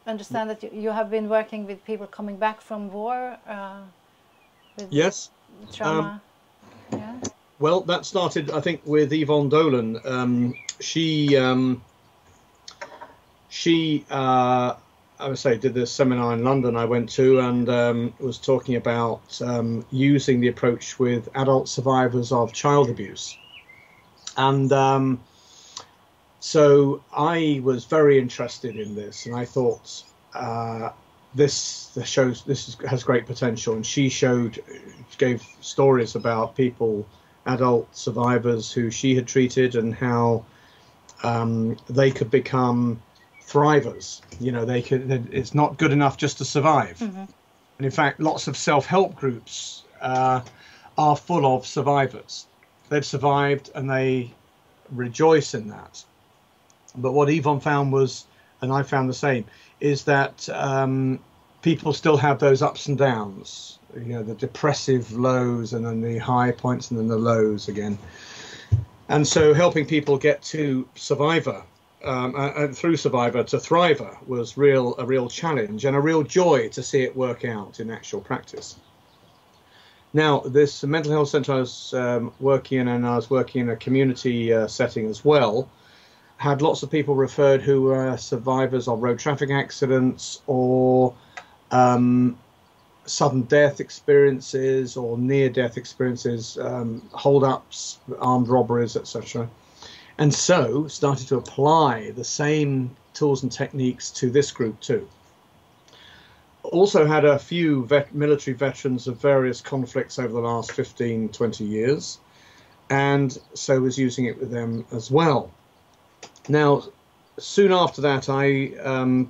understand that you have been working with people coming back from war. With Yes. Trauma. Yeah. Well, that started, I think, with Yvonne Dolan. I would say, did this seminar in London I went to, and was talking about using the approach with adult survivors of child abuse. And so I was very interested in this, and I thought this has great potential. And she gave stories about people, adult survivors who she had treated, and how they could become thrivers. You know, it's not good enough just to survive. And in fact, lots of self-help groups are full of survivors. They've survived and they rejoice in that. But what Yvonne found was, and I found the same, is that people still have those ups and downs, you know, the depressive lows and then the high points and then the lows again. And so helping people get to Survivor, and through Survivor to Thriver, was a real challenge and a real joy to see it work out in actual practice. Now, this mental health centre I was working in, and I was working in a community setting as well, had lots of people referred who were survivors of road traffic accidents or sudden death experiences or near-death experiences, hold-ups, armed robberies, etc. And so started to apply the same tools and techniques to this group too. Also had a few military veterans of various conflicts over the last 15, 20 years, and so was using it with them as well. Now, soon after that, I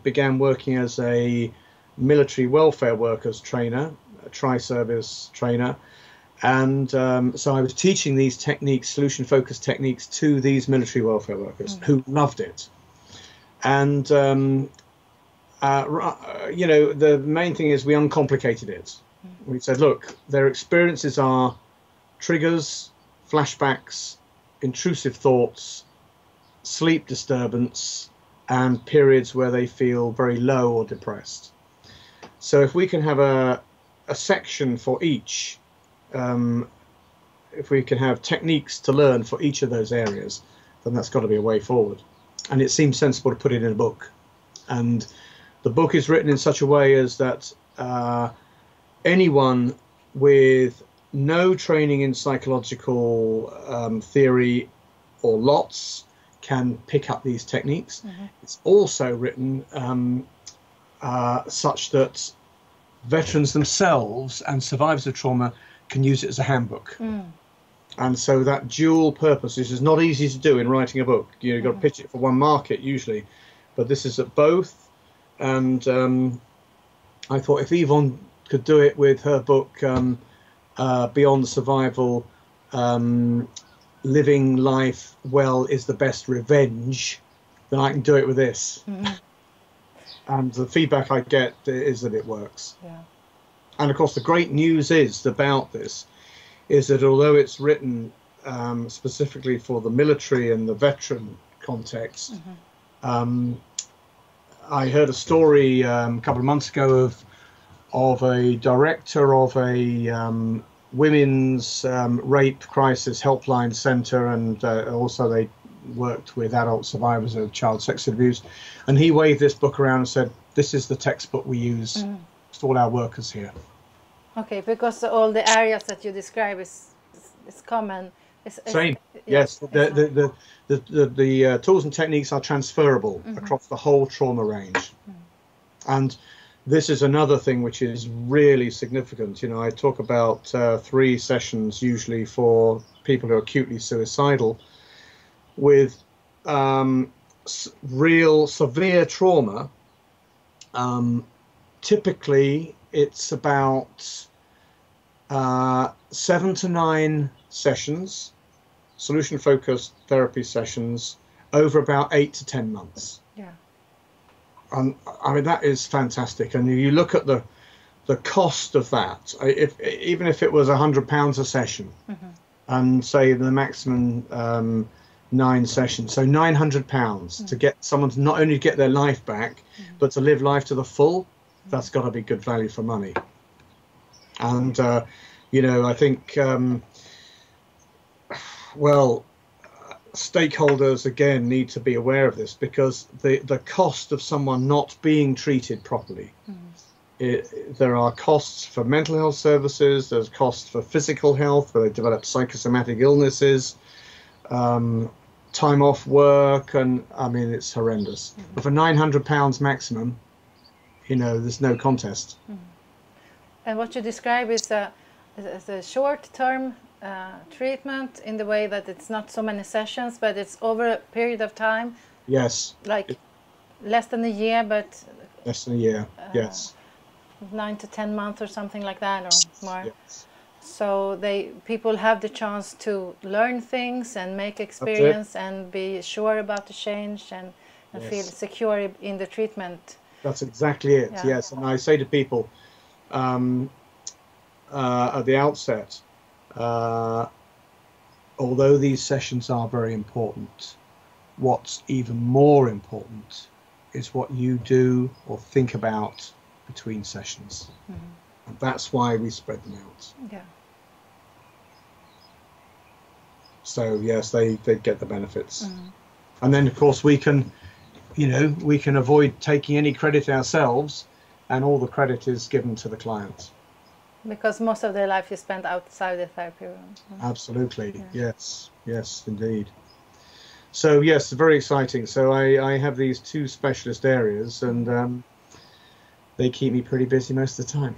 began working as a military welfare workers trainer, a tri-service trainer, and so I was teaching these techniques, solution-focused techniques, to these military welfare workers who loved it. And you know, the main thing is we uncomplicated it. We said, look, their experiences are triggers, flashbacks, intrusive thoughts, sleep disturbance, and periods where they feel very low or depressed. So if we can have a section for each, if we can have techniques to learn for each of those areas, then that's got to be a way forward. And it seems sensible to put it in a book. And the book is written in such a way as that anyone with no training in psychological theory or lots can pick up these techniques. It's also written such that veterans themselves and survivors of trauma can use it as a handbook. And so that dual purpose is not easy to do in writing a book. You've got to pitch it for one market usually, but this is at both. And I thought if Yvonne could do it with her book, Beyond Survival, Living Life Well is the Best Revenge, then I can do it with this. And the feedback I get is that it works. And of course, the great news about this is that although it's written specifically for the military and the veteran context, I heard a story a couple of months ago of a director of a women's rape crisis helpline centre, and also they worked with adult survivors of child sex abuse, and he waved this book around and said, this is the textbook we use for all our workers here. Okay, because all the areas that you describe is common. Same, yes. The tools and techniques are transferable across the whole trauma range. And this is another thing which is really significant. You know, I talk about 3 sessions usually for people who are acutely suicidal with real severe trauma. Typically, it's about 7 to 9 sessions, solution-focused therapy sessions, over about 8 to 10 months. And I mean, that is fantastic. And you look at the cost of that, even if it was £100 a session, and say the maximum 9 sessions. So £900 to get someone to not only get their life back, but to live life to the full. That's got to be good value for money. And, you know, I think, well, stakeholders, again, need to be aware of this, because the cost of someone not being treated properly, there are costs for mental health services, there's costs for physical health, where they develop psychosomatic illnesses, time off work, and I mean, it's horrendous. But for £900 maximum, you know, there's no contest. And what you describe is a short-term treatment, in the way that it's not so many sessions, but it's over a period of time. Yes. Like less than a year, but less than a year. Yes. 9 to 10 months or something like that, or more. Yes. So people have the chance to learn things and make experience and be sure about the change, and feel secure in the treatment. That's exactly it. Yeah. Yes. And I say to people at the outset, although these sessions are very important, what's even more important is what you do or think about between sessions. And that's why we spread them out. Yeah. So yes, they get the benefits. And then of course we can, you know, we can avoid taking any credit ourselves, and all the credit is given to the client. Because most of their life is spent outside the therapy room. Absolutely. Yeah. Yes, indeed. So yes, very exciting. So I have these 2 specialist areas, and they keep me pretty busy most of the time.